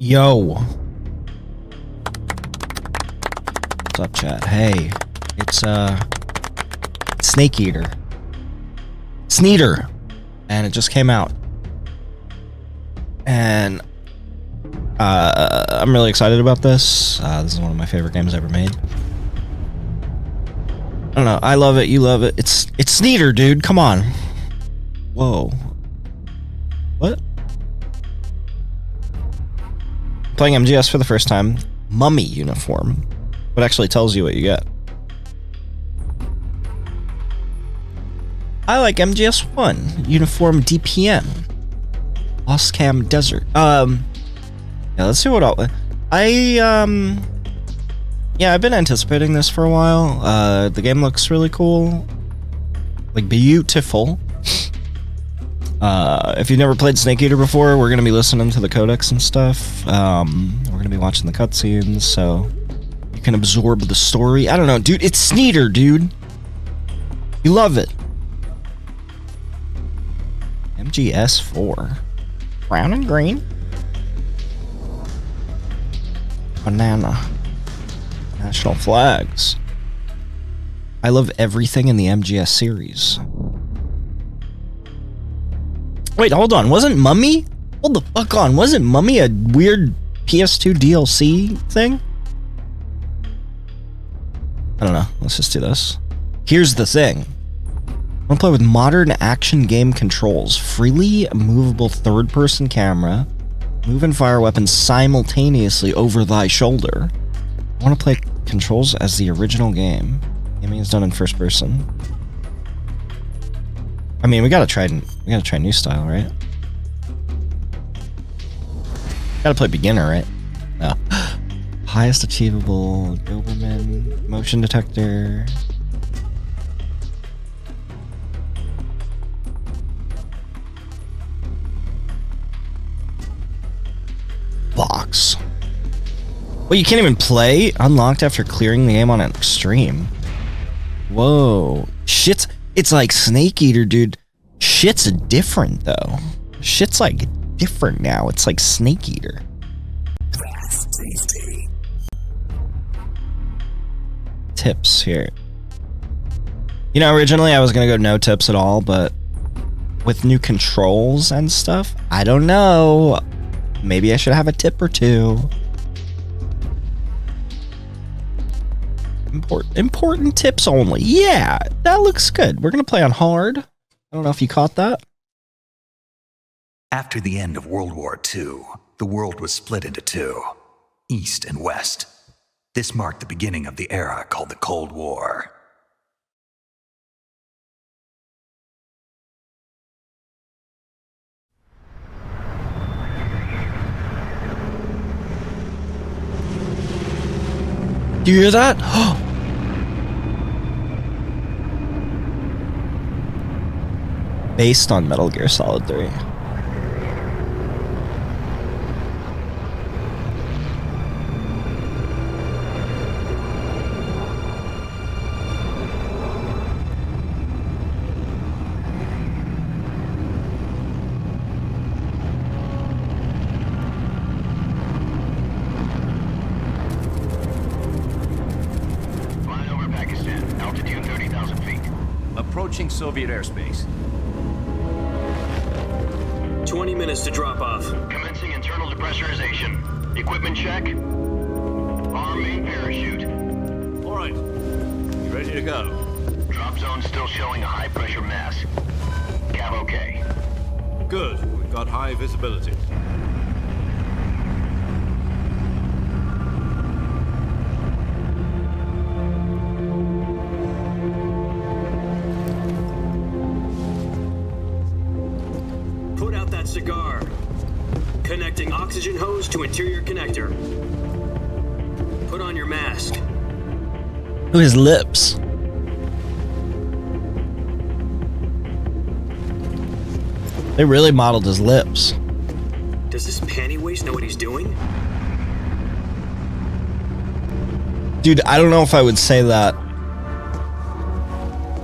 Yo. What's up, chat? Hey, it's Snake Eater. Sneater. And it just came out. And I'm really excited about this. This is one of my favorite games ever made. I don't know, I love it, you love it. It's Sneater, dude. Come on. Whoa. What? Playing MGS for the first time. Mummy uniform. What actually tells you what you get. I like MGS 1. Uniform DPM. Lost Cam Desert. Yeah, let's see what yeah, I've been anticipating this for a while. The game looks really cool. Like, beautiful. If you've never played Snake Eater before, we're gonna be listening to the codex and stuff. We're gonna be watching the cutscenes, so you can absorb the story. I don't know, dude, it's Sneater, dude. You love it. MGS 4. Brown and green. Banana. National flags. I love everything in the MGS series. Wait, hold on. Wasn't Mummy? Hold the fuck on. Wasn't Mummy a weird PS2 DLC thing? I don't know. Let's just do this. Here's the thing. I want to play with modern action game controls. Freely movable third-person camera. Move and fire weapons simultaneously over thy shoulder. I want to play controls as the original game. Gaming is done in first person. I mean, we gotta try new style, right? Gotta play beginner, right? No. Highest achievable Doberman motion detector. Box. Well, you can't even play? Unlocked after clearing the game on an extreme. Whoa. Shit's... It's like Snake Eater, dude. Shit's different, though. Shit's, like, different now. It's like Snake Eater. Tips here. You know, originally I was gonna go no tips at all, but with new controls and stuff, I don't know. Maybe I should have a tip or two. Important tips only. Yeah, that looks good. We're gonna play on hard. I don't know if you caught that. After the end of World War II, the world was split into two, East and West. This marked the beginning of the era called the Cold War. Do you hear that? Based on Metal Gear Solid 3. Approaching Soviet airspace. 20 minutes to drop off. Commencing internal depressurization. Equipment check. Arm main parachute. All right. You ready to go? Drop zone still showing a high pressure mass. Cav okay. Good. We've got high visibility. Cigar. Connecting oxygen hose to interior connector. Put on your mask. Ooh, his lips. They really modeled his lips. Does this panty waste know what he's doing? Dude, I don't know if I would say that.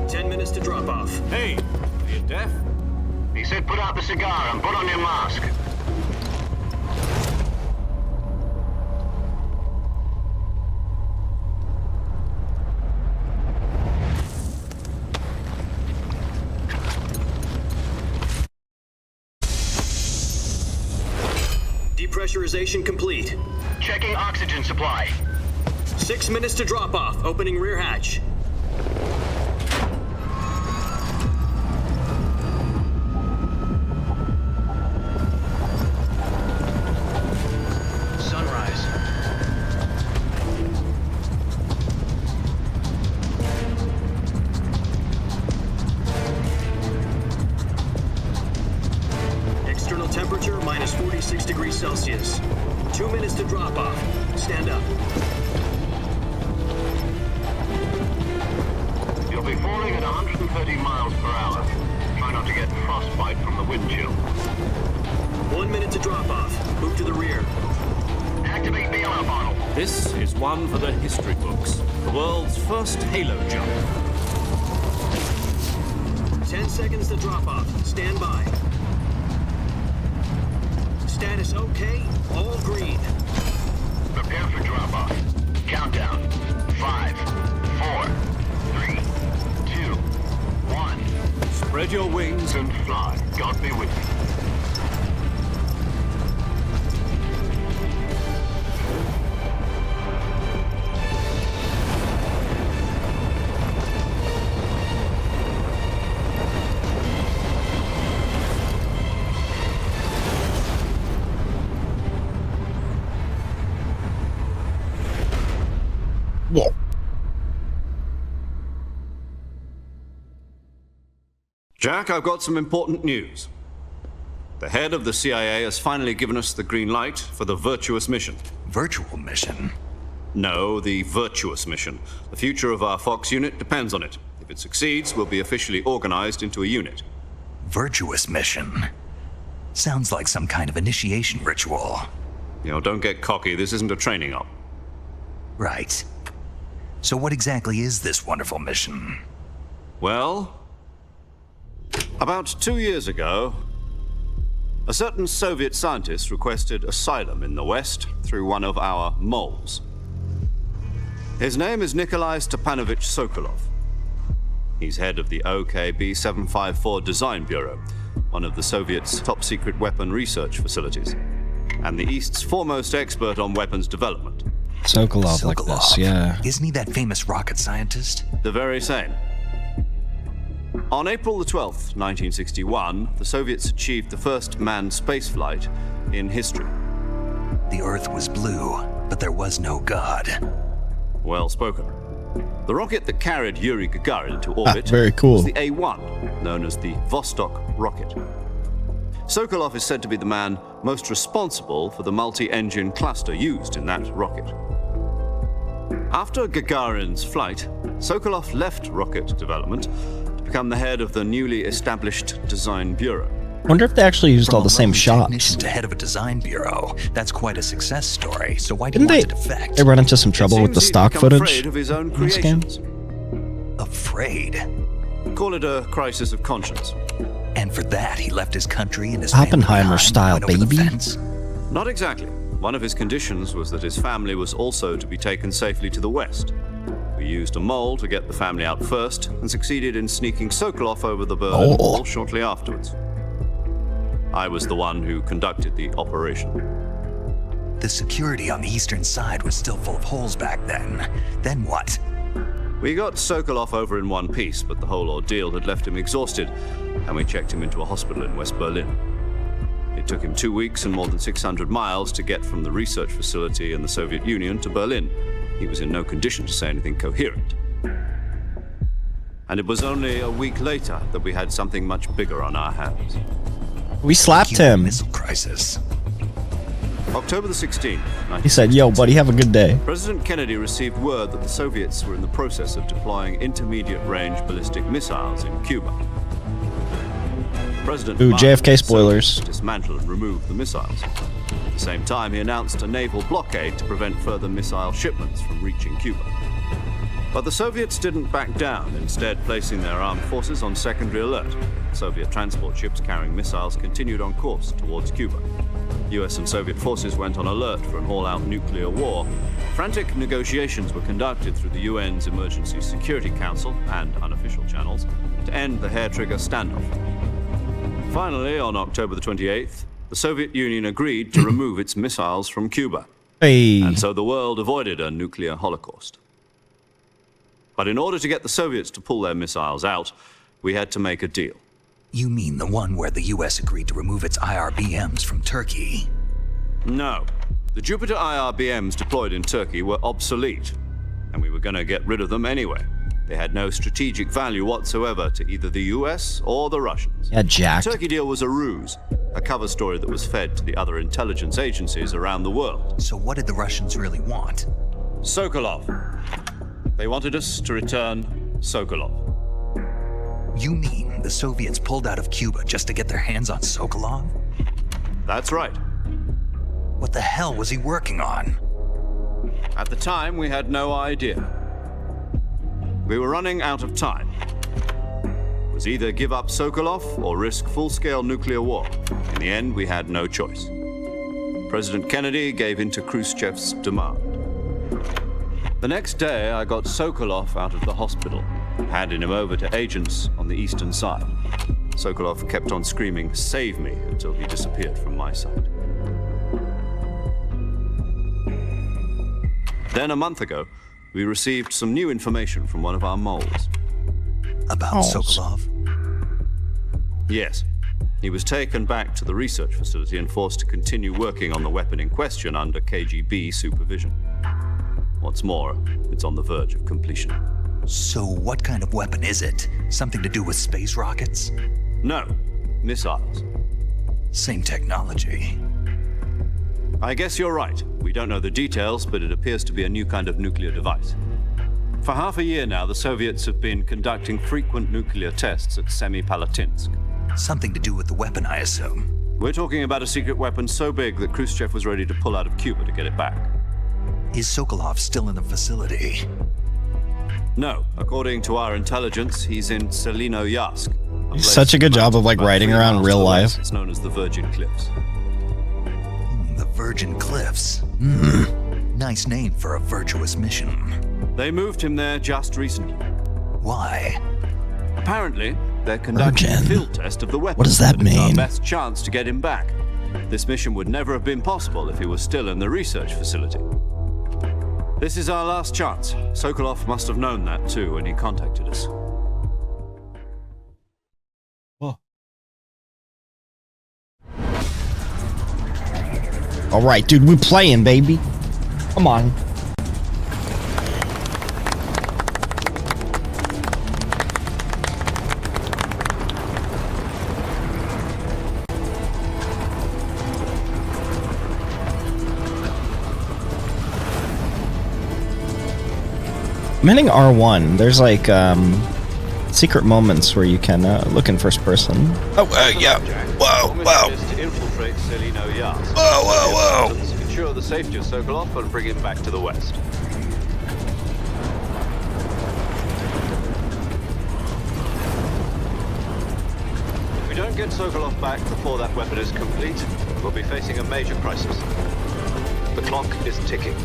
10 minutes to drop off. Hey, are you deaf? He said put out the cigar and put on your mask. Depressurization complete. Checking oxygen supply. 6 minutes to drop off. Opening rear hatch. Sunrise. External temperature minus 46 degrees Celsius. 2 minutes to drop off. Stand up. You'll be falling at 130 miles per hour. Try not to get frostbite from the wind chill. 1 minute to drop off. Move to the rear. Activate bailout model. This is one for the history books. The world's first halo jump. 10 seconds to drop off. Stand by. Status okay. All green. Prepare for drop-off. Countdown. 5, 4, 3, 2, 1. Spread your wings and And fly. God be with you. Whoa. Jack, I've got some important news. The head of the CIA has finally given us the green light for the virtuous mission. Virtual mission? No, the virtuous mission. The future of our Fox unit depends on it. If it succeeds, we'll be officially organized into a unit. Virtuous mission? Sounds like some kind of initiation ritual. You know, don't get cocky. This isn't a training op. Right. So what exactly is this wonderful mission? Well, about 2 years ago, a certain Soviet scientist requested asylum in the West through one of our moles. His name is Nikolai Stepanovich Sokolov. He's head of the OKB 754 Design Bureau, one of the Soviets' top-secret weapon research facilities, and the East's foremost expert on weapons development. Sokolov like this, yeah. Isn't he that famous rocket scientist? The very same. On April the 12th, 1961, the Soviets achieved the first manned spaceflight in history. The Earth was blue, but there was no God. Well spoken. The rocket that carried Yuri Gagarin into orbit very cool. was the A-1, known as the Vostok rocket. Sokolov is said to be the man most responsible for the multi-engine cluster used in that rocket. After Gagarin's flight, Sokolov left rocket development to become the head of the newly established Design Bureau. Wonder if they actually used all the same shots. Technician to head of a design bureau. That's quite a success story. So why do Didn't you they? want to defect? They run into some trouble with the Seems he'd stock become footage. afraid of his own in this game. creations. Afraid. Call it a crisis of conscience. And for that, he left his country and his family Oppenheimer behind, style, went over the baby. fence. Not exactly. One of his conditions was that his family was also to be taken safely to the West. We used a mole to get the family out first and succeeded in sneaking Sokolov over the Berlin Wall shortly afterwards. I was the one who conducted the operation. The security on the eastern side was still full of holes back then. Then what? We got Sokolov over in one piece, but the whole ordeal had left him exhausted, and we checked him into a hospital in West Berlin. It took him 2 weeks and more than 600 miles to get from the research facility in the Soviet Union to Berlin. He was in no condition to say anything coherent. And it was only a week later that we had something much bigger on our hands. We slapped Cuban him. Missile crisis. October the 16th, He said, yo, buddy, have a good day. President Kennedy received word that the Soviets were in the process of deploying intermediate-range ballistic missiles in Cuba. President Ooh, demanded JFK that the spoilers. Soviets dismantle and remove the missiles. At the same time, he announced a naval blockade to prevent further missile shipments from reaching Cuba. But the Soviets didn't back down, instead placing their armed forces on secondary alert. Soviet transport ships carrying missiles continued on course towards Cuba. US and Soviet forces went on alert for an all-out nuclear war. Frantic negotiations were conducted through the UN's Emergency Security Council and unofficial channels to end the hair-trigger standoff. Finally, on October the 28th, the Soviet Union agreed to remove its missiles from Cuba. Hey. And so the world avoided a nuclear holocaust. But in order to get the Soviets to pull their missiles out, we had to make a deal. You mean the one where the US agreed to remove its IRBMs from Turkey? No. The Jupiter IRBMs deployed in Turkey were obsolete, and we were going to get rid of them anyway. They had no strategic value whatsoever to either the US or the Russians. Yeah, Jack. The Turkey deal was a ruse, a cover story that was fed to the other intelligence agencies around the world. So what did the Russians really want? Sokolov. They wanted us to return Sokolov. You mean the Soviets pulled out of Cuba just to get their hands on Sokolov? That's right. What the hell was he working on? At the time, we had no idea. We were running out of time. It was either give up Sokolov or risk full-scale nuclear war. In the end, we had no choice. President Kennedy gave in to Khrushchev's demand. The next day, I got Sokolov out of the hospital, handing him over to agents on the eastern side. Sokolov kept on screaming, "Save me," until he disappeared from my sight. Then a month ago, we received some new information from one of our moles. About Sokolov? Yes. He was taken back to the research facility and forced to continue working on the weapon in question under KGB supervision. What's more, it's on the verge of completion. So what kind of weapon is it? Something to do with space rockets? No, missiles. Same technology. I guess you're right. We don't know the details, but it appears to be a new kind of nuclear device. For half a year now, the Soviets have been conducting frequent nuclear tests at Semipalatinsk. Something to do with the weapon, I assume. We're talking about a secret weapon so big that Khrushchev was ready to pull out of Cuba to get it back. Is Sokolov still in the facility? No, according to our intelligence, he's in Selinoyarsk. He's such a good job of like writing around real life. It's known as the Virgin Cliffs. The Virgin Cliffs. Nice name for a virtuous mission. They moved him there just recently. Why? Apparently, they're conducting a Virgin. field test of the weapon. What does that and it's our mean? best chance to get him back. This mission would never have been possible if he was still in the research facility. This is our last chance. Sokolov must have known that too when he contacted us. All right, dude, we're playing, baby. Come on. I'm hitting R1. There's like secret moments where you can look in first person. Oh, yeah. Whoa, whoa. To infiltrate Selinoyarsk. Whoa. Ensure the safety of Sokolov and bring him back to the west. If we don't get Sokolov back before that weapon is complete, we'll be facing a major crisis. The clock is ticking.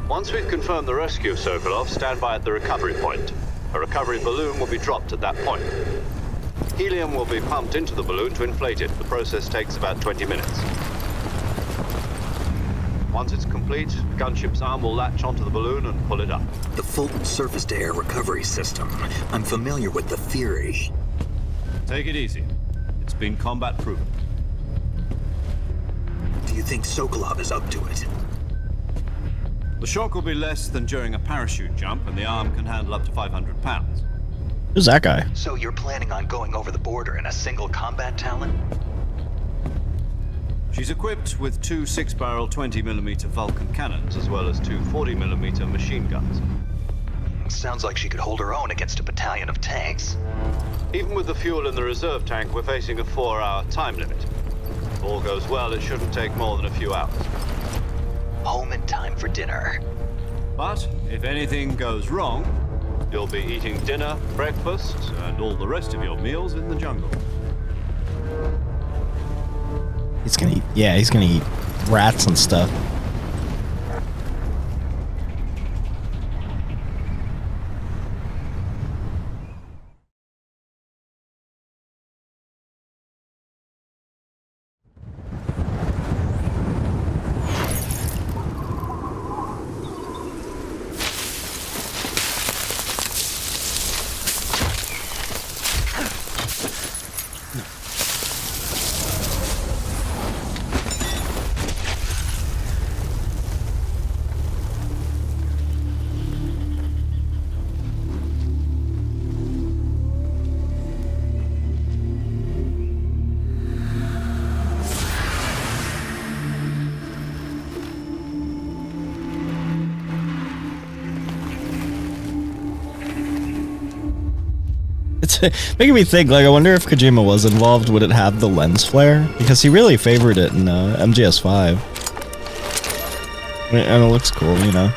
Once we've confirmed the rescue of Sokolov, stand by at the recovery point. A recovery balloon will be dropped at that point. Helium will be pumped into the balloon to inflate it. The process takes about 20 minutes. Once it's complete, the gunship's arm will latch onto the balloon and pull it up. The Fulton surface-to-air recovery system. I'm familiar with the theory. Take it easy. It's been combat proven. Do you think Sokolov is up to it? The shock will be less than during a parachute jump, and the arm can handle up to 500 pounds. Who's that guy? So you're planning on going over the border in a single combat Talon? She's equipped with two 6-barrel 20mm Vulcan cannons, as well as two 40mm machine guns. Sounds like she could hold her own against a battalion of tanks. Even with the fuel in the reserve tank, we're facing a 4-hour time limit. If all goes well, it shouldn't take more than a few hours. Home in time for dinner. But if anything goes wrong, you'll be eating dinner, breakfast, and all the rest of your meals in the jungle. He's gonna eat rats and stuff. making me think, like, I wonder if Kojima was involved, would it have the lens flare? Because he really favored it in MGS5. And it looks cool, you know?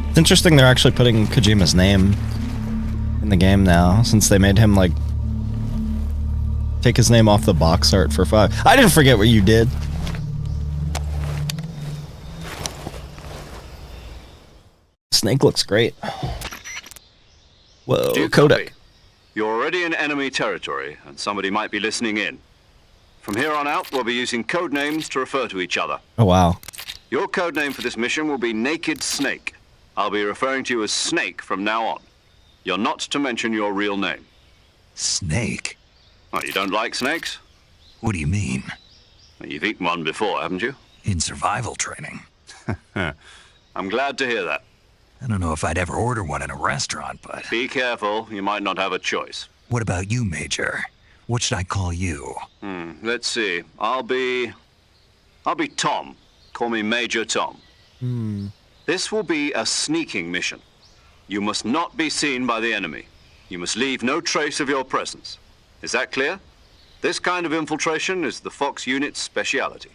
It's interesting they're actually putting Kojima's name in the game now, since they made him, like, take his name off the box art for 5. I didn't forget what you did. Snake looks great. Whoa, Do Kodak. copy? You're already in enemy territory, and somebody might be listening in. From here on out, we'll be using code names to refer to each other. Oh, wow. Your code name for this mission will be Naked Snake. I'll be referring to you as Snake from now on. You're not to mention your real name. Snake? Oh, you don't like snakes? What do you mean? You've eaten one before, haven't you? In survival training. I'm glad to hear that. I don't know if I'd ever order one in a restaurant, but... Be careful, you might not have a choice. What about you, Major? What should I call you? Let's see. I'll be Tom. Call me Major Tom. This will be a sneaking mission. You must not be seen by the enemy. You must leave no trace of your presence. Is that clear? This kind of infiltration is the Fox unit's speciality.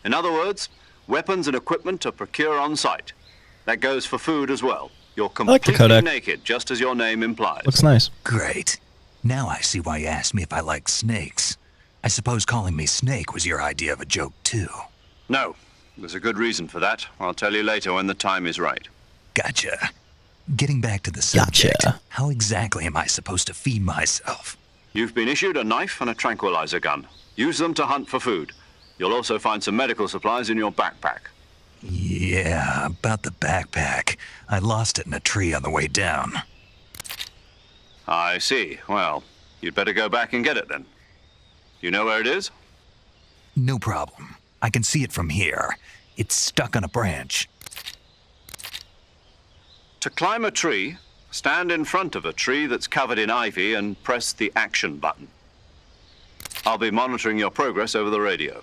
In other words, weapons and equipment are procured on site. That goes for food as well. You're like the completely Kodak. naked, just as your name implies. Looks nice. Great. Now I see why you asked me if I like snakes. I suppose calling me Snake was your idea of a joke, too. No, there's a good reason for that. I'll tell you later when the time is right. Gotcha. Getting back to the subject, Gotcha. how exactly am I supposed to feed myself? You've been issued a knife and a tranquilizer gun. Use them to hunt for food. You'll also find some medical supplies in your backpack. Yeah, about the backpack. I lost it in a tree on the way down. I see. Well, you'd better go back and get it then. You know where it is? No problem. I can see it from here. It's stuck on a branch. To climb a tree, stand in front of a tree that's covered in ivy and press the action button. I'll be monitoring your progress over the radio.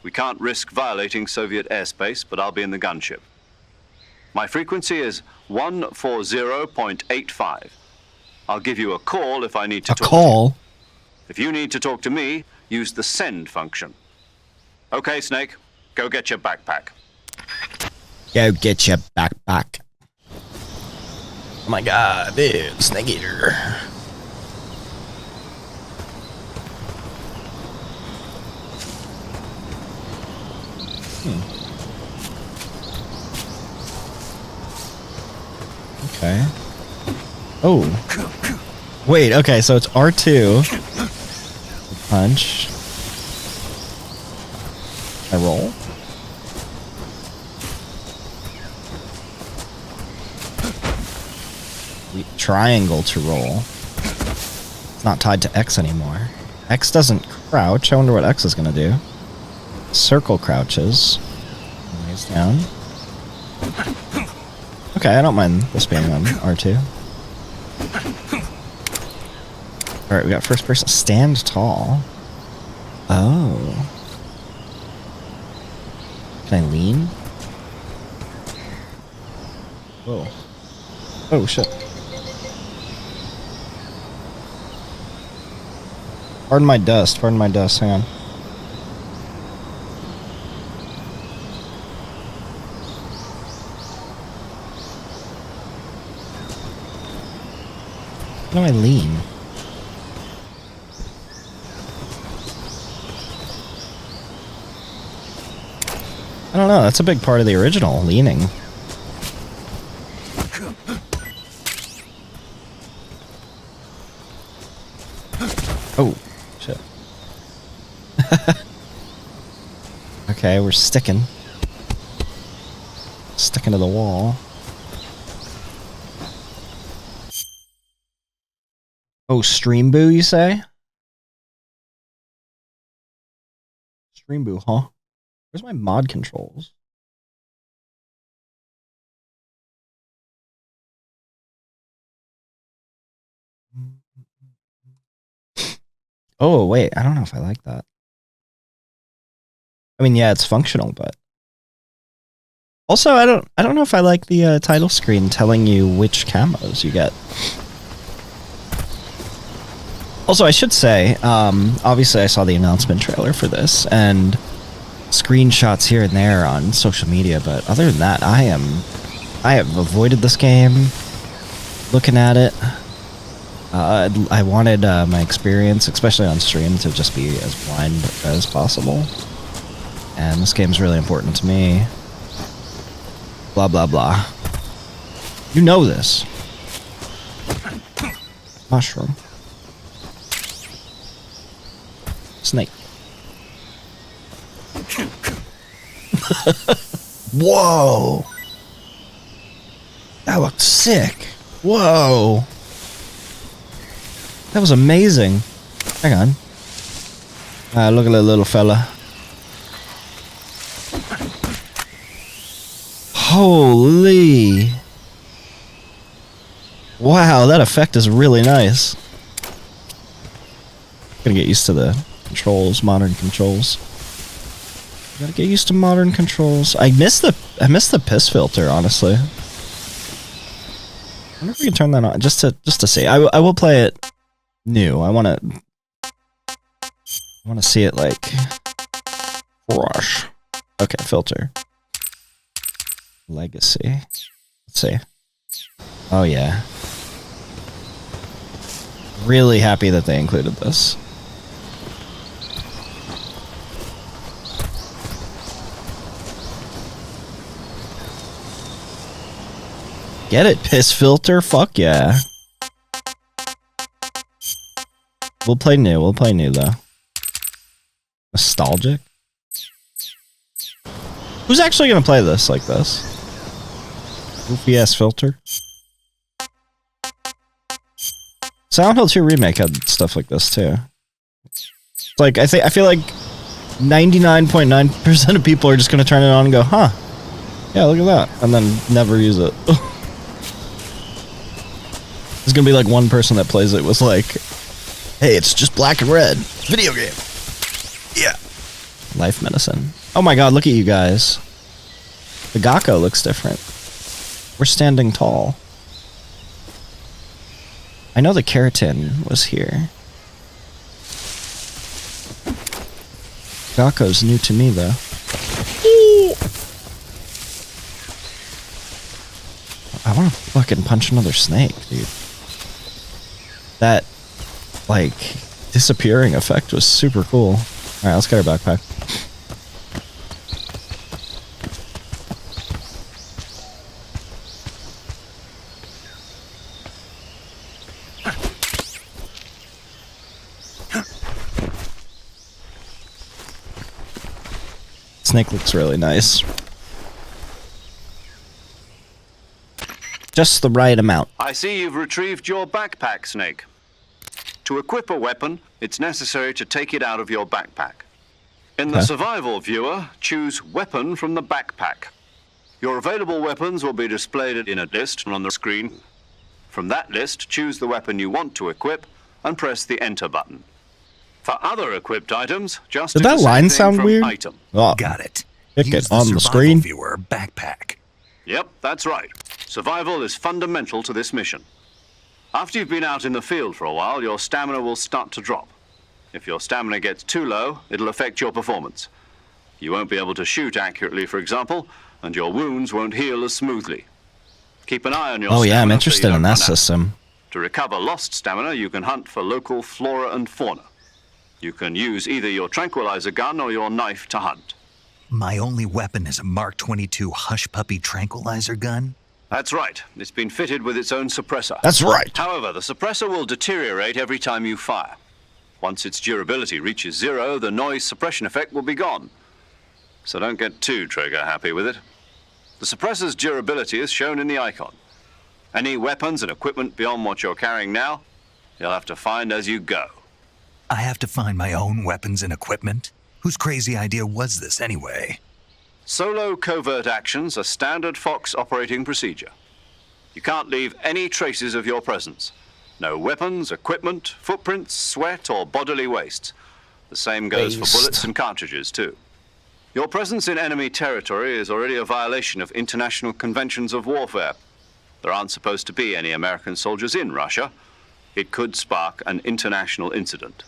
We can't risk violating Soviet airspace, but I'll be in the gunship. My frequency is 140.85. I'll give you a call if I need to A talk call? to you. If you need to talk to me, use the send function. Okay, Snake, go get your backpack. Go get your backpack. Oh my god, dude, Snake Eater. Okay. Oh. Wait, okay, so it's R2. Punch. I roll. Triangle to roll. It's not tied to X anymore. X doesn't crouch. I wonder what X is gonna do. Circle crouches. Lays down. Okay, I don't mind this being on R2. Alright, we got first person. Stand tall. Oh. Can I lean? Whoa. Oh, shit. Pardon my dust, hang on. How do I lean? I don't know, that's a big part of the original, leaning. Oh, shit. Okay, we're sticking. Sticking to the wall. Oh, stream boo, you say? Stream boo, huh? Where's my mod controls? Oh, wait. I don't know if I like that. I mean, yeah, it's functional, but also I don't know if I like the title screen telling you which camos you get. Also, I should say, obviously I saw the announcement trailer for this and screenshots here and there on social media, but other than that, I have avoided this game. Looking at it, I wanted my experience, especially on stream, to just be as blind as possible. And this game's really important to me. Blah, blah, blah. You know this. Mushroom. Snake. Whoa! That looked sick. Whoa! That was amazing. Hang on. Look at that little fella. Holy! Wow, that effect is really nice. Gotta get used to the controls, modern controls. Gotta get used to modern controls. I miss the piss filter, honestly. I wonder if we can turn that on just to see. I will play it new. I wanna see it like fresh. Okay, filter. Legacy. Let's see. Oh yeah. Really happy that they included this. Get it, piss filter? Fuck yeah. We'll play new though. Nostalgic? Who's actually gonna play this like this? Goofy ass filter? Silent Hill 2 Remake had stuff like this too. It's like, I feel like 99.9% of people are just gonna turn it on and go, huh, yeah, look at that, and then never use it. There's gonna be like one person that plays it with like, hey, it's just black and red. Video game. Yeah. Life medicine. Oh my god, look at you guys. The Gakko looks different. We're standing tall. I know the keratin was here. Gakko's new to me though. I want to fucking punch another snake, dude. That, like, disappearing effect was super cool. Alright, let's get our backpack. Snake looks really nice. Just the right amount. I see you've retrieved your backpack, Snake. To equip a weapon, it's necessary to take it out of your backpack. In the survival viewer, choose Weapon from the backpack. Your available weapons will be displayed in a list on the screen. From that list, choose the weapon you want to equip and press the Enter button. For other equipped items, just did that line sound weird? Item. Oh, Got it. Pick Use it on the survival screen. viewer backpack. Yep, that's right. Survival is fundamental to this mission. After you've been out in the field for a while, your stamina will start to drop. If your stamina gets too low, it'll affect your performance. You won't be able to shoot accurately, for example, and your wounds won't heal as smoothly. Keep an eye on your stamina. Oh yeah, I'm so interested you in don't that run out. system. To recover lost stamina, you can hunt for local flora and fauna. You can use either your tranquilizer gun or your knife to hunt. My only weapon is a Mark 22 Hush Puppy tranquilizer gun. That's right. It's been fitted with its own suppressor. That's right. However, the suppressor will deteriorate every time you fire. Once its durability reaches 0, the noise suppression effect will be gone. So don't get too trigger happy with it. The suppressor's durability is shown in the icon. Any weapons and equipment beyond what you're carrying now, you'll have to find as you go. I have to find my own weapons and equipment? Whose crazy idea was this anyway? Solo covert actions are standard Fox operating procedure. You can't leave any traces of your presence. No weapons, equipment, footprints, sweat, or bodily waste. The same goes for bullets and cartridges, too. Your presence in enemy territory is already a violation of international conventions of warfare. There aren't supposed to be any American soldiers in Russia. It could spark an international incident.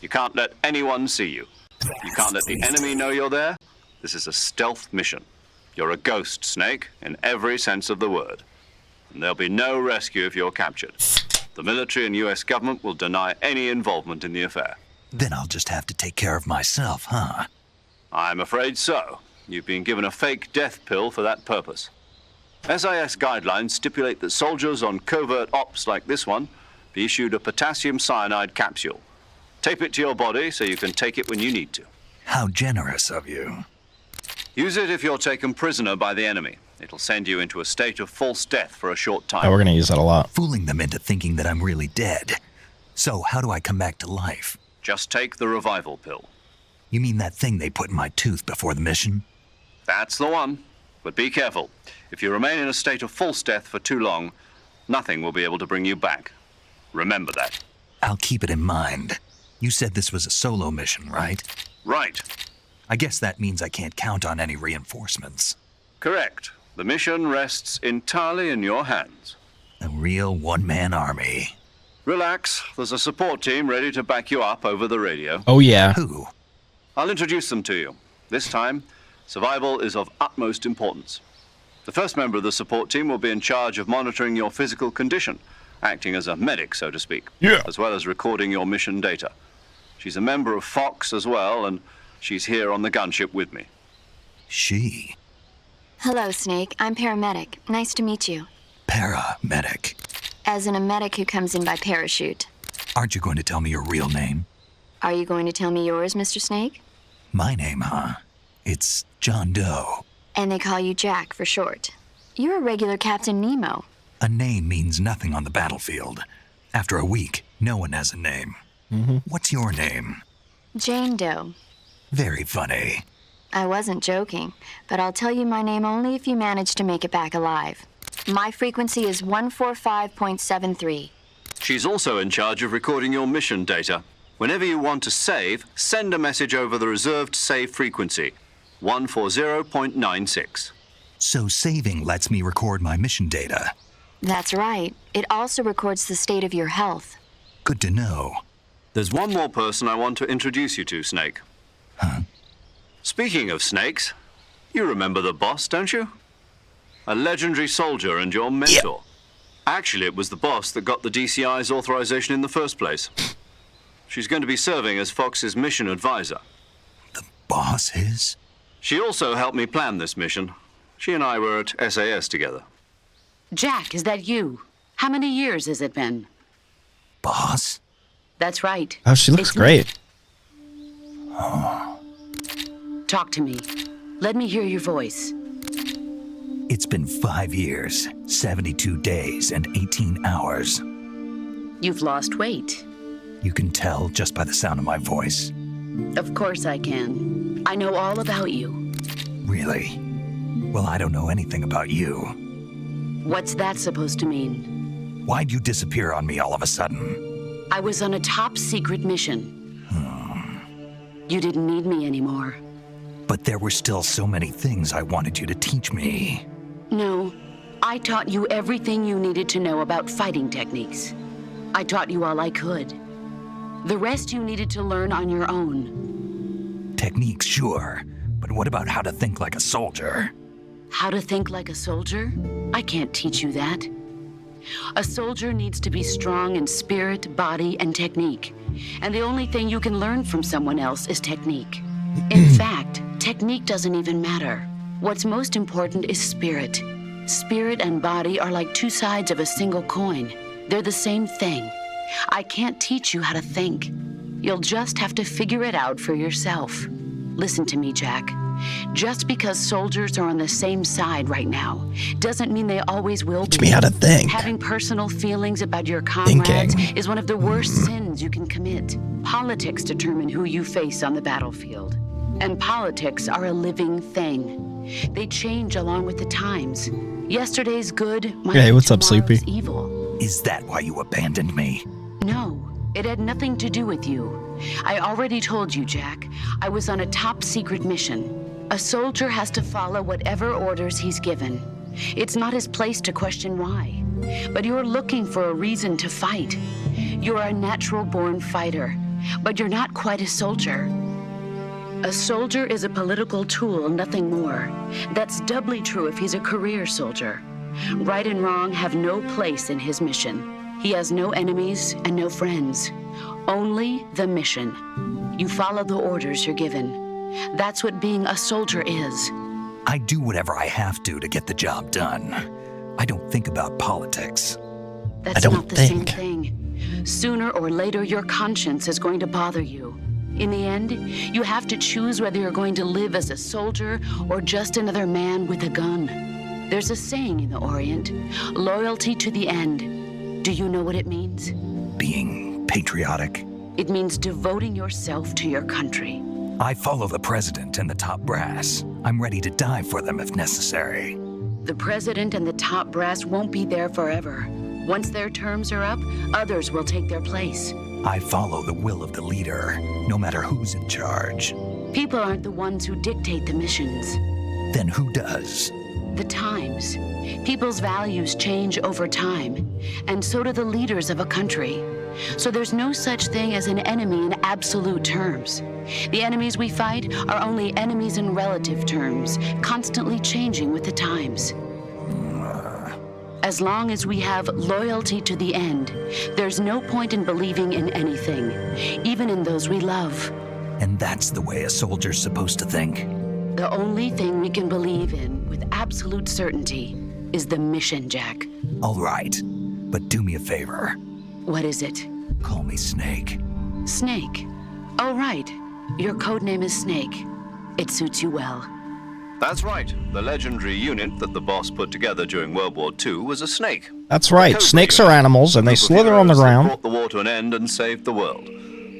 You can't let anyone see you. You can't let the enemy know you're there. This is a stealth mission. You're a ghost, Snake, in every sense of the word. And there'll be no rescue if you're captured. The military and US government will deny any involvement in the affair. Then I'll just have to take care of myself, huh? I'm afraid so. You've been given a fake death pill for that purpose. SIS guidelines stipulate that soldiers on covert ops like this one be issued a potassium cyanide capsule. Tape it to your body so you can take it when you need to. How generous of you. Use it if you're taken prisoner by the enemy. It'll send you into a state of false death for a short time. Oh, we're going to use that a lot. Fooling them into thinking that I'm really dead. So how do I come back to life? Just take the revival pill. You mean that thing they put in my tooth before the mission? That's the one. But be careful. If you remain in a state of false death for too long, nothing will be able to bring you back. Remember that. I'll keep it in mind. You said this was a solo mission, right? Right. I guess that means I can't count on any reinforcements. Correct. The mission rests entirely in your hands. A real one-man army. Relax. There's a support team ready to back you up over the radio. Oh, yeah. Who? I'll introduce them to you. This time, survival is of utmost importance. The first member of the support team will be in charge of monitoring your physical condition, acting as a medic, so to speak, as well as recording your mission data. She's a member of Fox as well, and she's here on the gunship with me. She? Hello, Snake. I'm paramedic. Nice to meet you. Paramedic. As in a medic who comes in by parachute. Aren't you going to tell me your real name? Are you going to tell me yours, Mr. Snake? My name, huh? It's John Doe. And they call you Jack for short. You're a regular Captain Nemo. A name means nothing on the battlefield. After a week, no one has a name. What's your name? Jane Doe. Very funny. I wasn't joking, but I'll tell you my name only if you manage to make it back alive. My frequency is 145.73. She's also in charge of recording your mission data. Whenever you want to save, send a message over the reserved save frequency, 140.96. So saving lets me record my mission data. That's right. It also records the state of your health. Good to know. There's one more person I want to introduce you to, Snake. Huh? Speaking of snakes, you remember the boss, don't you? A legendary soldier and your mentor. Actually, it was the boss that got the DCI's authorization in the first place. She's going to be serving as Fox's mission advisor. The boss is? She also helped me plan this mission. She and I were at SAS together. Jack, is that you? How many years has it been? Boss? That's right. Oh, she looks It's great. Talk to me. Let me hear your voice. It's been 5 years, 72 days, and 18 hours. You've lost weight. You can tell just by the sound of my voice. Of course I can. I know all about you. Really? Well, I don't know anything about you. What's that supposed to mean? Why'd you disappear on me all of a sudden? I was on a top secret mission. You didn't need me anymore. But there were still so many things I wanted you to teach me. No, I taught you everything you needed to know about fighting techniques. I taught you all I could. The rest you needed to learn on your own. Techniques, sure. But what about how to think like a soldier? How to think like a soldier? I can't teach you that. A soldier needs to be strong in spirit, body, and technique. And the only thing you can learn from someone else is technique. In fact, technique doesn't even matter. What's most important is spirit. Spirit and body are like two sides of a single coin. They're the same thing. I can't teach you how to think. You'll just have to figure it out for yourself. Listen to me, Jack. Just because soldiers are on the same side right now doesn't mean they always will be. Teach me how to think. Having personal feelings about your comrades Thinking. is one of the worst sins you can commit. Politics determine who you face on the battlefield. And politics are a living thing. They change along with the times. Yesterday's good might Hey, be what's up, tomorrow's Sleepy? evil. Is that why you abandoned me? No, it had nothing to do with you. I already told you, Jack. I was on a top secret mission. A soldier has to follow whatever orders he's given. It's not his place to question why. But you're looking for a reason to fight. You're a natural-born fighter, but you're not quite a soldier. A soldier is a political tool, nothing more. That's doubly true if he's a career soldier. Right and wrong have no place in his mission. He has no enemies and no friends. Only the mission. You follow the orders you're given. That's what being a soldier is. I do whatever I have to get the job done. I don't think about politics. That's not the same thing. Sooner or later, your conscience is going to bother you. In the end, you have to choose whether you're going to live as a soldier or just another man with a gun. There's a saying in the Orient, loyalty to the end. Do you know what it means? Being patriotic. It means devoting yourself to your country. I follow the president and the top brass. I'm ready to die for them if necessary. The president and the top brass won't be there forever. Once their terms are up, others will take their place. I follow the will of the leader, no matter who's in charge. People aren't the ones who dictate the missions. Then who does? The times. People's values change over time, and so do the leaders of a country. So there's no such thing as an enemy in absolute terms. The enemies we fight are only enemies in relative terms, constantly changing with the times. As long as we have loyalty to the end, there's no point in believing in anything, even in those we love. And that's the way a soldier's supposed to think? The only thing we can believe in with absolute certainty is the mission, Jack. All right, but do me a favor. What is it? Call me Snake. Snake. Oh, right. Your code name is Snake. It suits you well. That's right. The legendary unit that the boss put together during World War II was a snake. That's right. Snakes are animals, and they slither on the ground. Brought the war to an end and saved the world.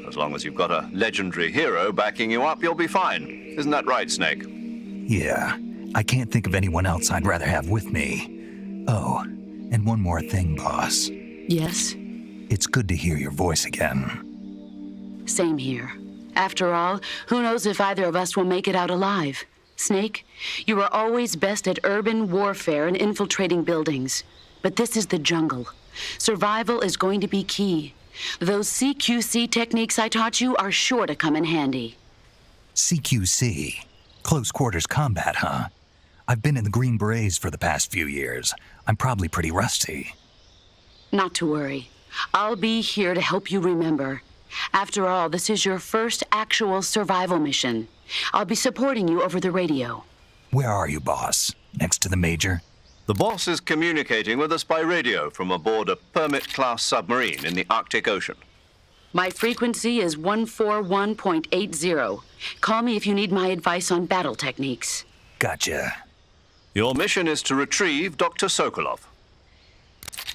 As long as you've got a legendary hero backing you up, you'll be fine. Isn't that right, Snake? Yeah. I can't think of anyone else I'd rather have with me. Oh, and one more thing, boss. Yes? It's good to hear your voice again. Same here. After all, who knows if either of us will make it out alive? Snake, you are always best at urban warfare and infiltrating buildings. But this is the jungle. Survival is going to be key. Those CQC techniques I taught you are sure to come in handy. CQC? Close quarters combat, huh? I've been in the Green Berets for the past few years. I'm probably pretty rusty. Not to worry. I'll be here to help you remember. After all, this is your first actual survival mission. I'll be supporting you over the radio. Where are you, boss? Next to the major? The boss is communicating with us by radio from aboard a Permit-class submarine in the Arctic Ocean. My frequency is 141.80. Call me if you need my advice on battle techniques. Gotcha. Your mission is to retrieve Dr. Sokolov.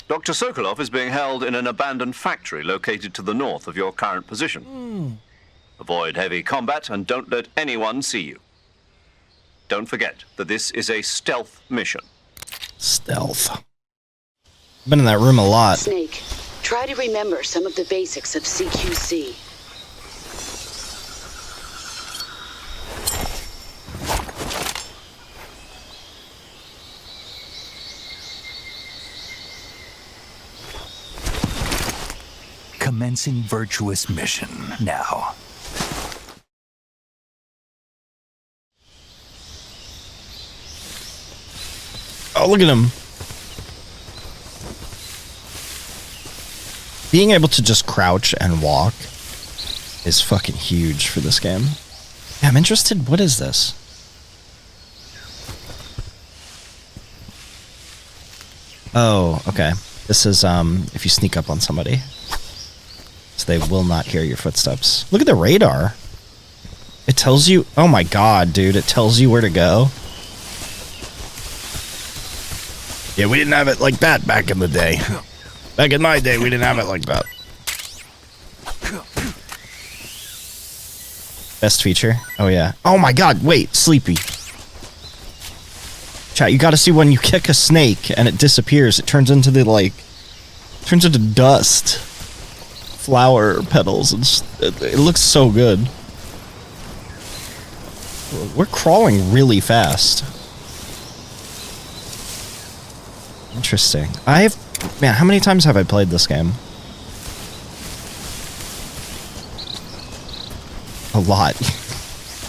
Dr. Sokolov is being held in an abandoned factory located to the north of your current position. Avoid heavy combat and don't let anyone see you. Don't forget that this is a stealth mission. Stealth. I've been in that room a lot. Snake, try to remember some of the basics of CQC. Commencing virtuous mission now. Oh, look at him. Being able to just crouch and walk is fucking huge for this game. Yeah, I'm interested. What is this? Oh, okay. This is if you sneak up on somebody. So they will not hear your footsteps. Look at the radar. It tells you... Oh my god, dude. It tells you where to go. Yeah, we didn't have it like that back in the day. Back in my day, we didn't have it like that. Best feature? Oh, yeah. Oh my god, wait. Sleepy. Chat, you gotta see when you kick a snake and it disappears. It turns into the, like, Turns into dust. Flower petals. And it looks so good. We're crawling really fast. Interesting. Man, how many times have I played this game? A lot.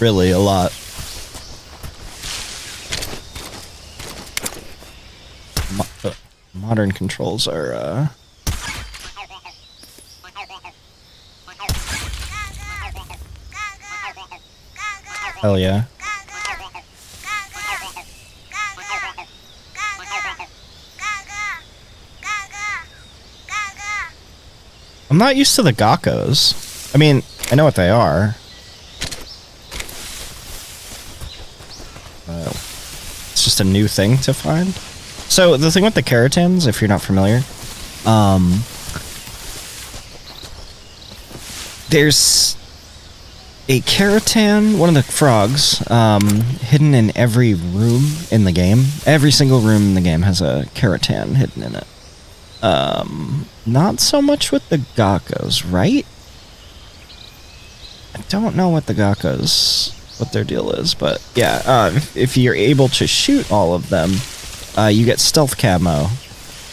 Really, a lot. Modern controls are, hell yeah. I'm not used to the geckos. I mean, I know what they are. It's just a new thing to find. So the thing with the keratins, if you're not familiar, there's a keratin, one of the frogs, hidden in every room in the game. Every single room in the game has a keratin hidden in it. Not so much with the geckos, right? I don't know what the geckos, what their deal is, but yeah, if you're able to shoot all of them, you get stealth camo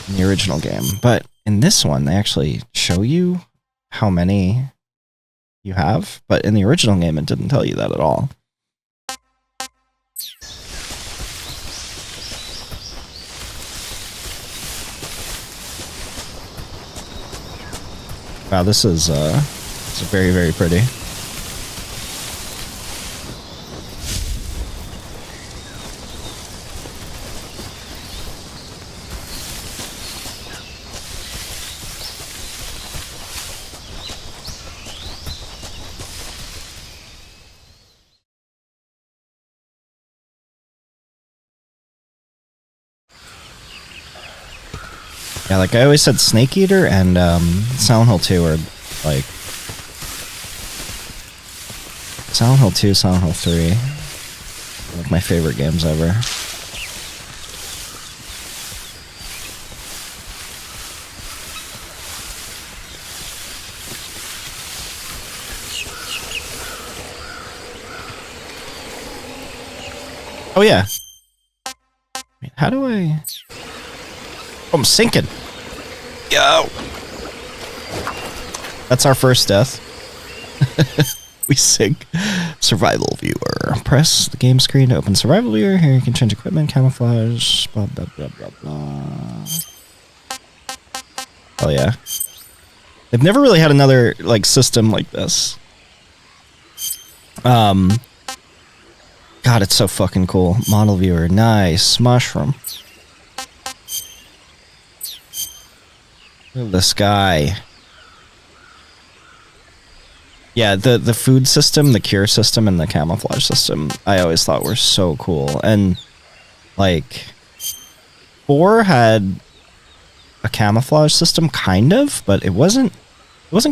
in the original game. But in this one, they actually show you how many you have, but in the original game, it didn't tell you that at all. Wow, this is very, very pretty. Yeah, like I always said, Snake Eater and Silent Hill 2 are like Silent Hill 2, Silent Hill 3, like my favorite games ever. Oh yeah. Wait, how do I? Oh, I'm sinking. Yo. That's our first death. We sink. Survival viewer. Press the game screen to open survival viewer. Here you can change equipment, camouflage, blah, blah, blah, blah, blah. Oh, yeah. They've never really had another, like, system like this. God, it's so fucking cool. Model viewer. Nice. Mushroom. Look at this guy. Yeah, the food system, the cure system, and the camouflage system, I always thought were so cool. And, like, 4 had a camouflage system, kind of, but it wasn't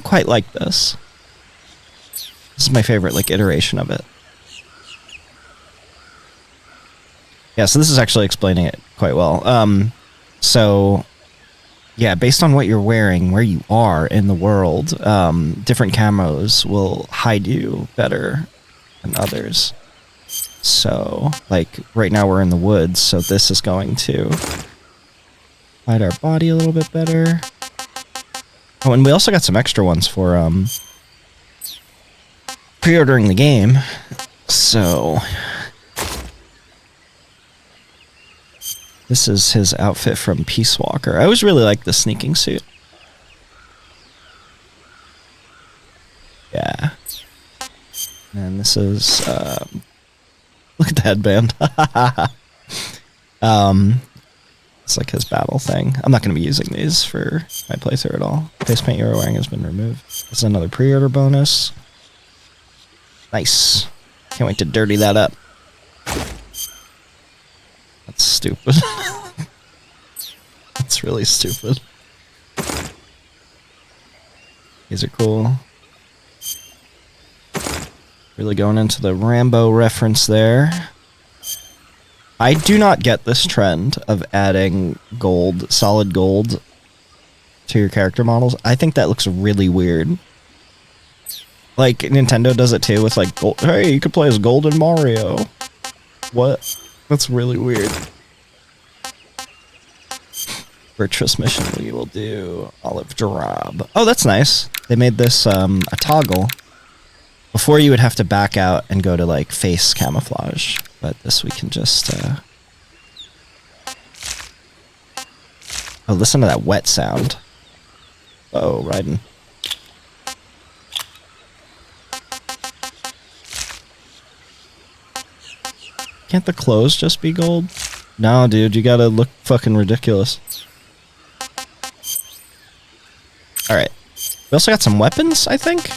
quite like this. This is my favorite, like, iteration of it. Yeah, so this is actually explaining it quite well. So... yeah, based on what you're wearing, where you are in the world, different camos will hide you better than others. So, like, right now we're in the woods, so this is going to hide our body a little bit better. Oh, and we also got some extra ones for pre-ordering the game. So... this is his outfit from Peace Walker. I always really liked the sneaking suit. Yeah. And this is, look at the headband. It's like his battle thing. I'm not going to be using these for my playthrough at all. Face paint you were wearing has been removed. This is another pre-order bonus. Nice. Can't wait to dirty that up. That's stupid. That's really stupid. These are cool. Really going into the Rambo reference there. I do not get this trend of adding gold, solid gold, to your character models. I think that looks really weird. Like, Nintendo does it too with, like, hey, you could play as Golden Mario. What? That's really weird. Virtuous mission, we will do olive drab. Oh, that's nice. They made this a toggle. Before you would have to back out and go to like face camouflage, but this we can just oh, listen to that wet sound. Oh, riding. Can't the clothes just be gold? No, dude, you gotta look fucking ridiculous. Alright. We also got some weapons, I think?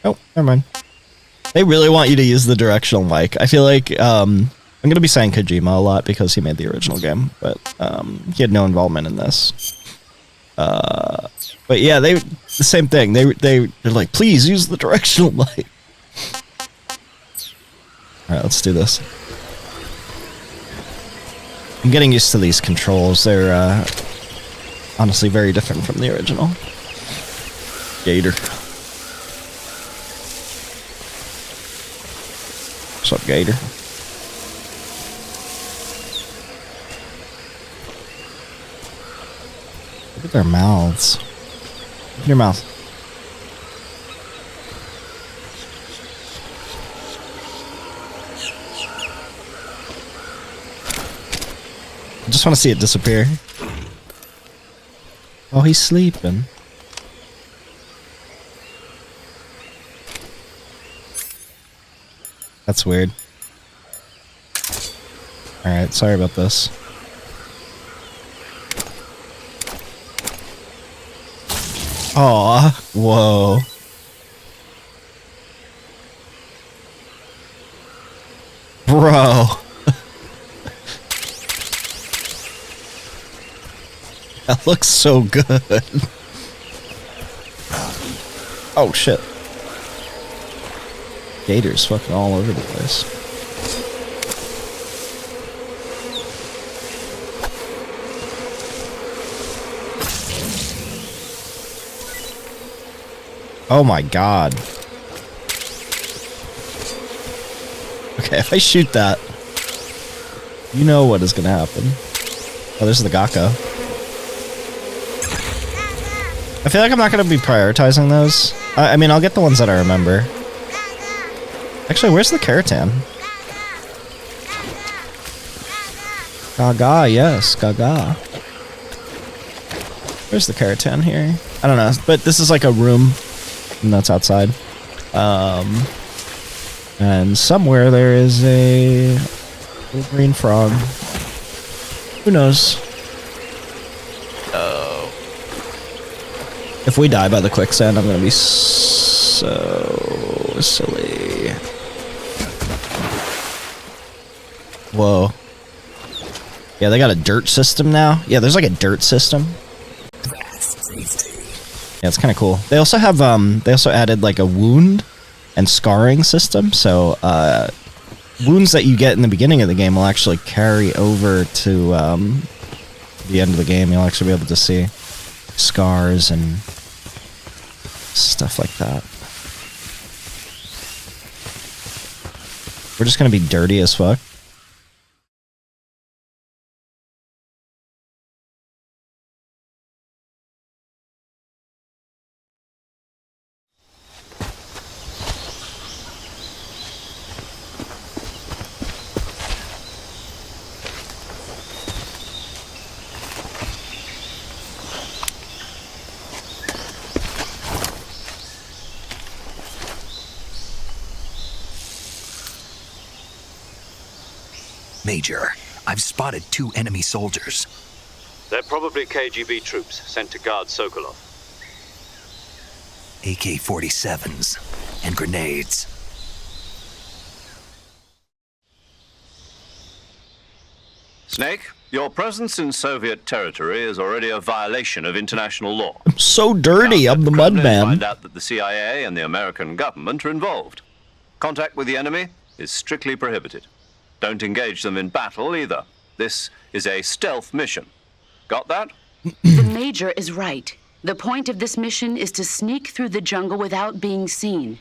Oh, never mind. They really want you to use the directional mic. I feel like, I'm gonna be saying Kojima a lot because he made the original game, but, he had no involvement in this. But yeah, the same thing. They're like, please use the directional mic. Alright, let's do this. I'm getting used to these controls. They're, honestly very different from the original. Gator. What's up, Gator? Look at their mouths. Look at your mouth. I just want to see it disappear. Oh, he's sleeping. That's weird. Alright, sorry about this. Aw, whoa. Bro. That looks so good. Oh shit. Gators fucking all over the place. Oh my god. Okay, if I shoot that, you know what is gonna happen. Oh, there's the Gakko. I feel like I'm not gonna be prioritizing those. I mean, I'll get the ones that I remember. Actually, where's the Keratin? Gaga, yes, Gaga. Where's the Keratin here? I don't know, but this is like a room, and that's outside. And somewhere there is a little green frog. Who knows? Oh. If we die by the quicksand, I'm gonna be so silly. Whoa. Yeah, they got a dirt system now. Yeah, there's like a dirt system. Yeah, it's kind of cool. They also have they also added like a wound and scarring system. So wounds that you get in the beginning of the game will actually carry over to the end of the game. You'll actually be able to see scars and stuff like that. We're just gonna be dirty as fuck. Major, I've spotted 2 enemy soldiers. They're probably KGB troops sent to guard Sokolov. AK-47s and grenades. Snake, your presence in Soviet territory is already a violation of international law. I'm so dirty, I'm the Kremlin Mudman. Find out that the CIA and the American government are involved. Contact with the enemy is strictly prohibited. Don't engage them in battle either. This is a stealth mission. Got that? The Major is right. The point of this mission is to sneak through the jungle without being seen.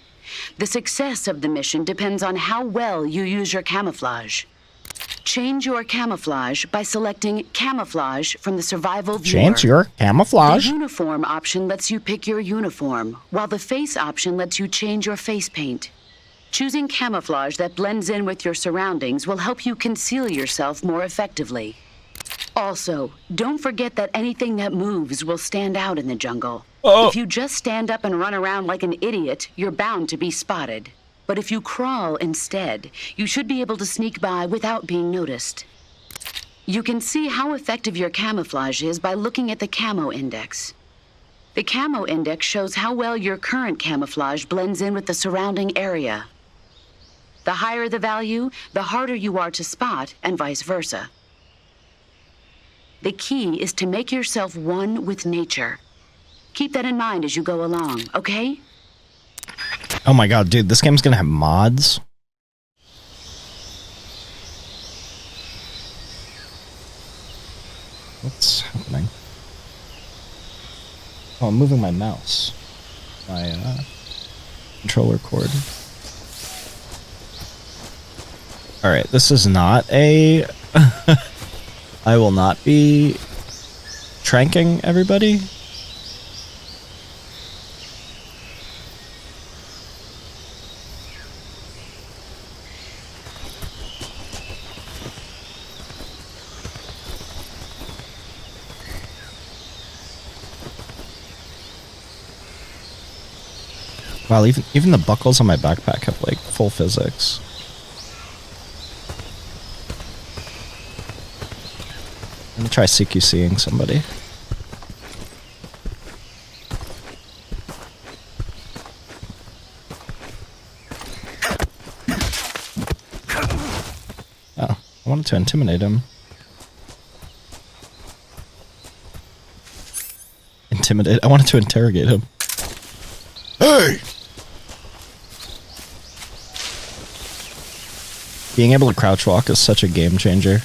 The success of the mission depends on how well you use your camouflage. Change your camouflage by selecting Camouflage from the Survival Viewer. Change your camouflage? The Uniform option lets you pick your uniform, while the Face option lets you change your face paint. Choosing camouflage that blends in with your surroundings will help you conceal yourself more effectively. Also, don't forget that anything that moves will stand out in the jungle. If you just stand up and run around like an idiot, you're bound to be spotted. But if you crawl instead, you should be able to sneak by without being noticed. You can see how effective your camouflage is by looking at the Camo Index. The Camo Index shows how well your current camouflage blends in with the surrounding area. The higher the value, the harder you are to spot, and vice versa. The key is to make yourself one with nature. Keep that in mind as you go along, okay? Oh my god, dude, this game's gonna have mods? What's happening? Oh, I'm moving my mouse. My, controller cord. Alright, this is not a... I will not be tranking everybody. Wow, even the buckles on my backpack have like full physics. Let me try CQCing somebody. Oh, I wanted to intimidate him. I wanted to interrogate him. Hey! Being able to crouch walk is such a game changer.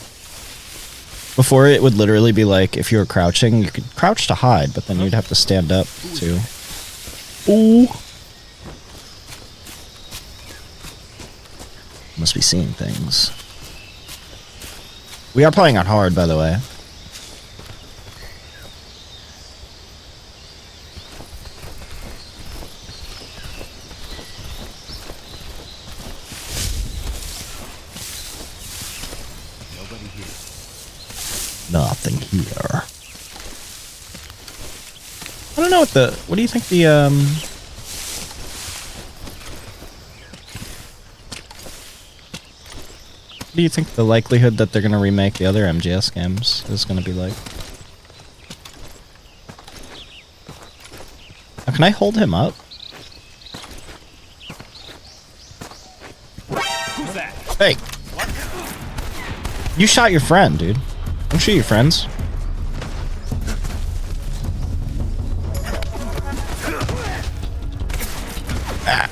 Before, it would literally be like, if you were crouching, you could crouch to hide, but then you'd have to stand up to... Ooh! Must be seeing things. We are playing on hard, by the way. Nothing here. I don't know what do you think what do you think the likelihood that they're gonna remake the other MGS games is gonna be like? Now, can I hold him up? Who's that? Hey! You shot your friend, dude. Don't shoot your friends. Ah.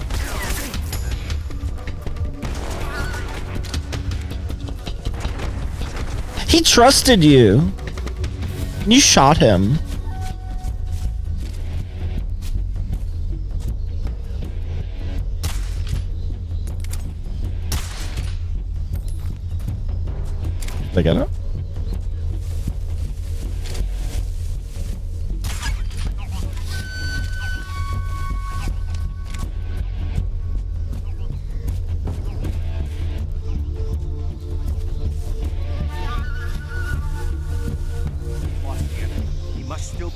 He trusted you. You shot him. Did I get it?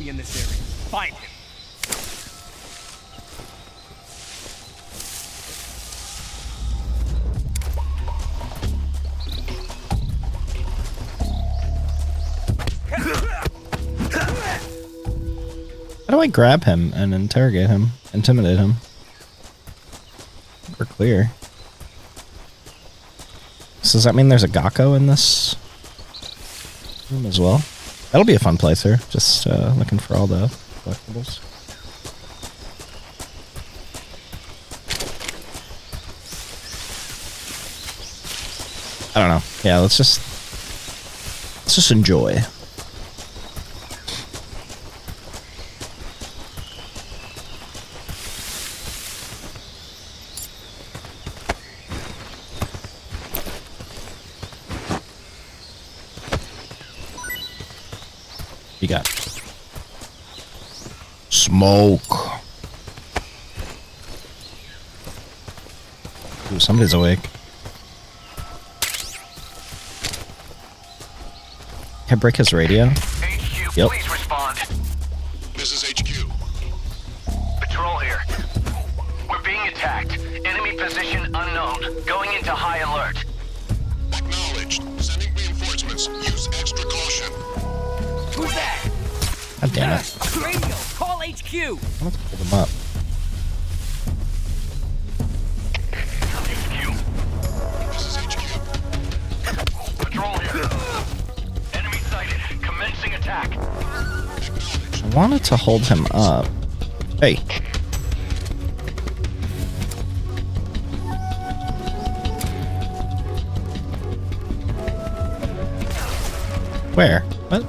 In this area. Find him. How do I grab him and interrogate him? Intimidate him? We're clear. So does that mean there's a Gakko in this room as well? That'll be a fun playthrough. Just looking for all the collectibles. I don't know. Yeah, let's just enjoy. you got? Smoke. Ooh, somebody's awake. Can I break his radio? HQ, Yep. please respond. This is HQ. Patrol here. We're being attacked. Enemy position unknown. Going into high alert. Acknowledged. Sending reinforcements. Use extra caution. Who's that? God damn it. Radio, call HQ. I want to pull them up. HQ. This is HQ. Patrol here. Enemy sighted. Commencing attack. I wanted to hold him up. Hey. Where? What?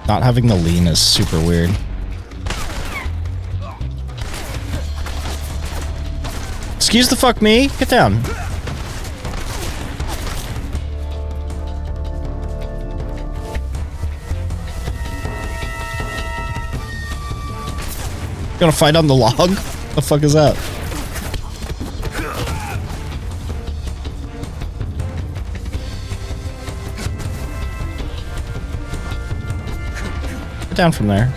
Not having the lean is super weird. Excuse the fuck me? Get down. You gonna fight on the log? The fuck is that? Get down from there.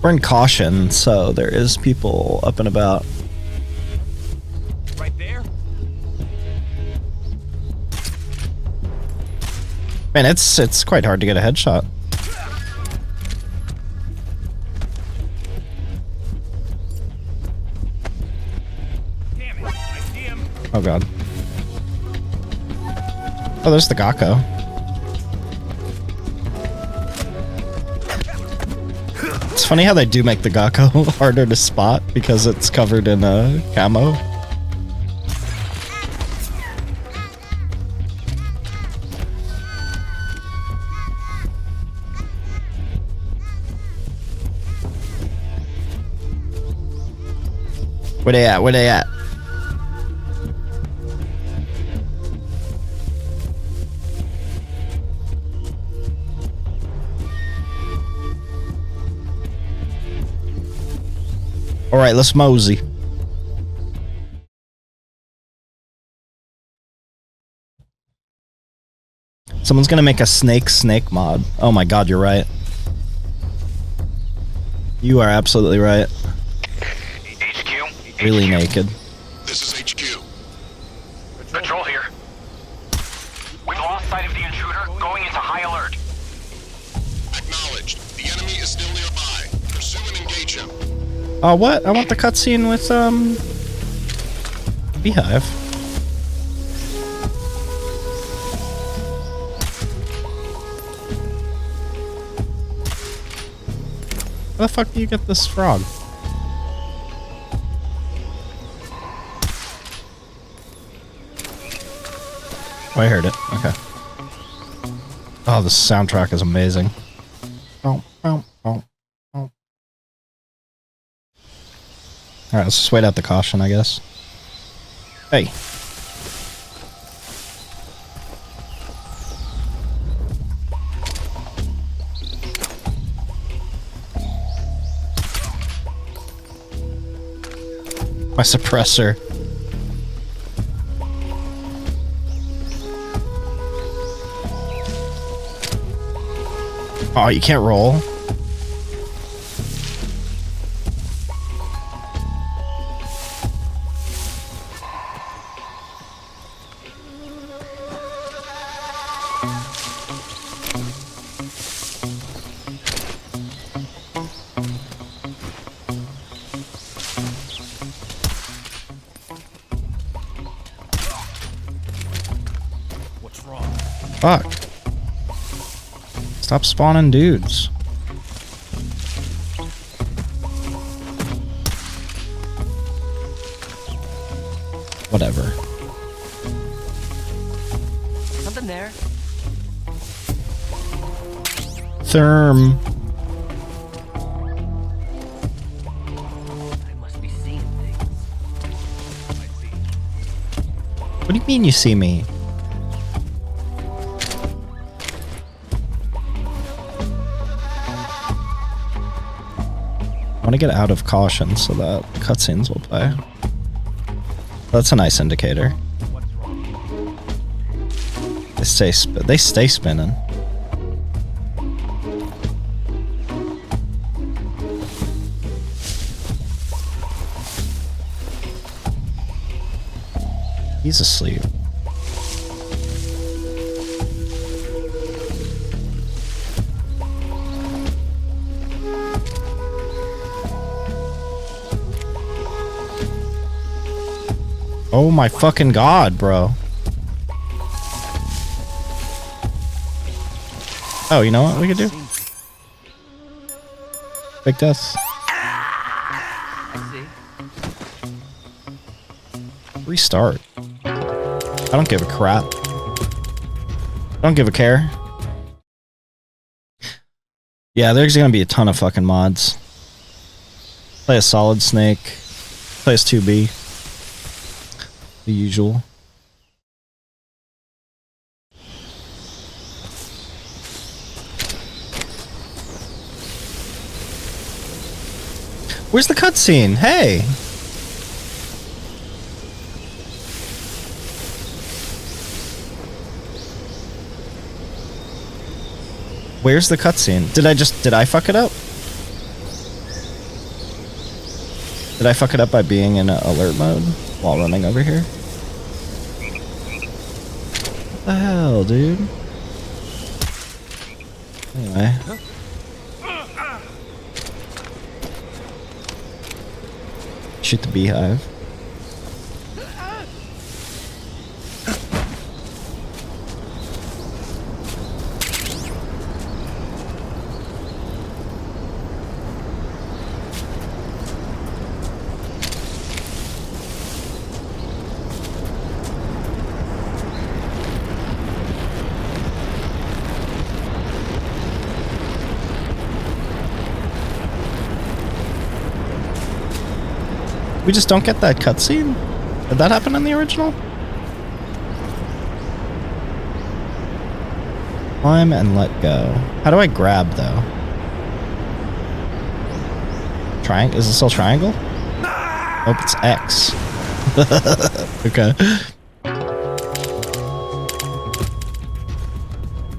We're in caution, so there is people up and about. Right there? Man, it's quite hard to get a headshot. Damn it, I see him. Oh god. Oh, there's the Gakko. It's funny how they do make the Gakko harder to spot because it's covered in camo. Where they at? Where they at? All right, let's mosey. Someone's gonna make a snake mod. Oh my god, you're right. You are absolutely right. HQ. Really naked. This is HQ. Patrol here. We've lost sight of the intruder. Going into high alert. Acknowledged. The enemy is still nearby. Pursue and engage him. Oh, what? I want the cutscene with, Beehive. Where the fuck do you get this frog? Oh, I heard it. Okay. Oh, the soundtrack is amazing. Oh, oh, oh. Alright, let's just wait out the caution, I guess. Hey. My suppressor. Oh, you can't roll? Fuck. Stop spawning dudes. Whatever. Something there. Therm. I must be seeing things. I see. What do you mean you see me? I want to get out of caution so that cutscenes will play. That's a nice indicator. They stay spinning. He's asleep. Oh my fucking god, bro. Oh, you know what we could do? Big death. I see. Restart. I don't give a crap. I don't give a care. Yeah, there's gonna be a ton of fucking mods. Play a Solid Snake. Play as 2B. The usual. Where's the cutscene? Hey! Where's the cutscene? Did I fuck it up? Did I fuck it up by being in alert mode while running over here? What the hell, dude? Anyway. Shoot the beehive. We just don't get that cutscene? Did that happen in the original? Climb and let go. How do I grab, though? Is it still triangle? Nope, it's X. Okay.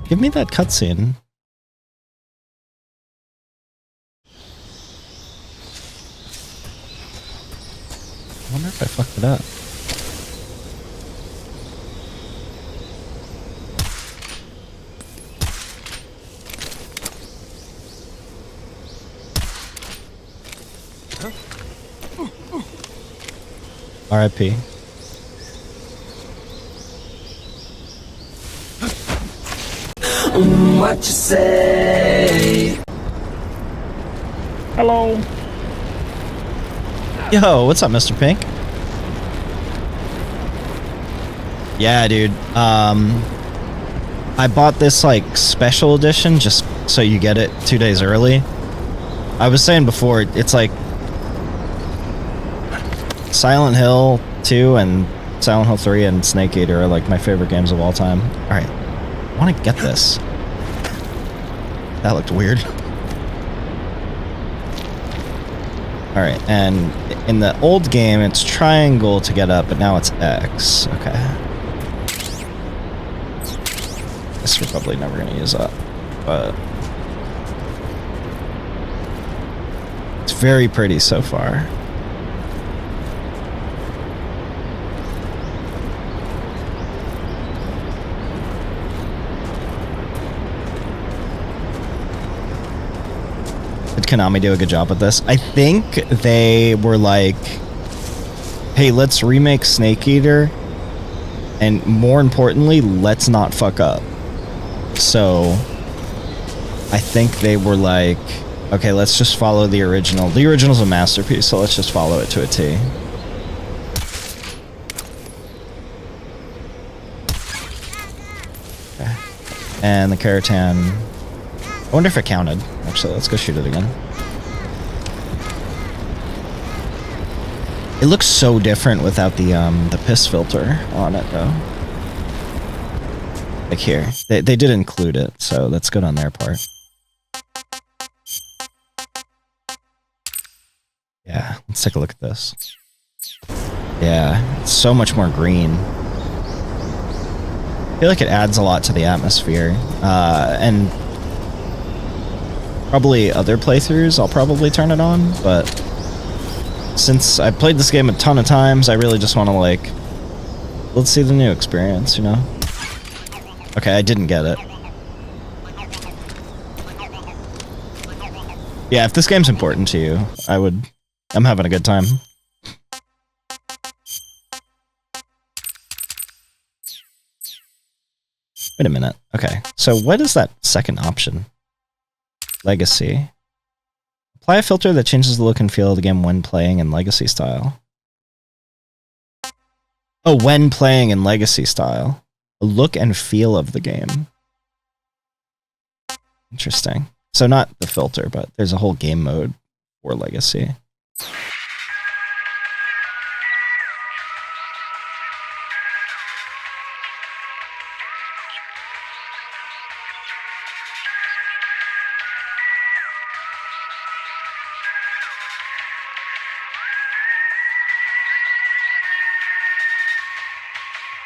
Give me that cutscene. I wonder if I fucked it up. R.I.P. What you say? Hello. Yo, what's up, Mr. Pink? Yeah, dude. I bought this like special edition just so you get it 2 days early. I was saying before, it's like Silent Hill 2 and Silent Hill 3 and Snake Eater are like my favorite games of all time. Alright, I want to get this. That looked weird. Alright, and in the old game, it's triangle to get up, but now it's X. Okay. Guess we're probably never going to use that, but it's very pretty so far. Did Konami do a good job with this? I think they were like, hey, let's remake Snake Eater, and more importantly, let's not fuck up. So I think they were like, okay, let's just follow the original. The original's a masterpiece, so let's just follow it to a T. Okay. And the Karatan. I wonder if it counted. Actually, let's go shoot it again. It looks so different without the piss filter on it, though. Like here, they did include it, so that's good on their part. Yeah, let's take a look at this. Yeah, it's so much more green. I feel like it adds a lot to the atmosphere, and probably other playthroughs I'll probably turn it on, but since I played this game a ton of times, I really just want to, like, let's see the new experience, you know? Okay, I didn't get it. Yeah, if this game's important to you, I'm having a good time. Wait a minute. Okay, so what is that second option? Legacy. Apply a filter that changes the look and feel of the game when playing in Legacy style. Oh, when playing in Legacy style. A look and feel of the game. Interesting. So not the filter, but there's a whole game mode for Legacy.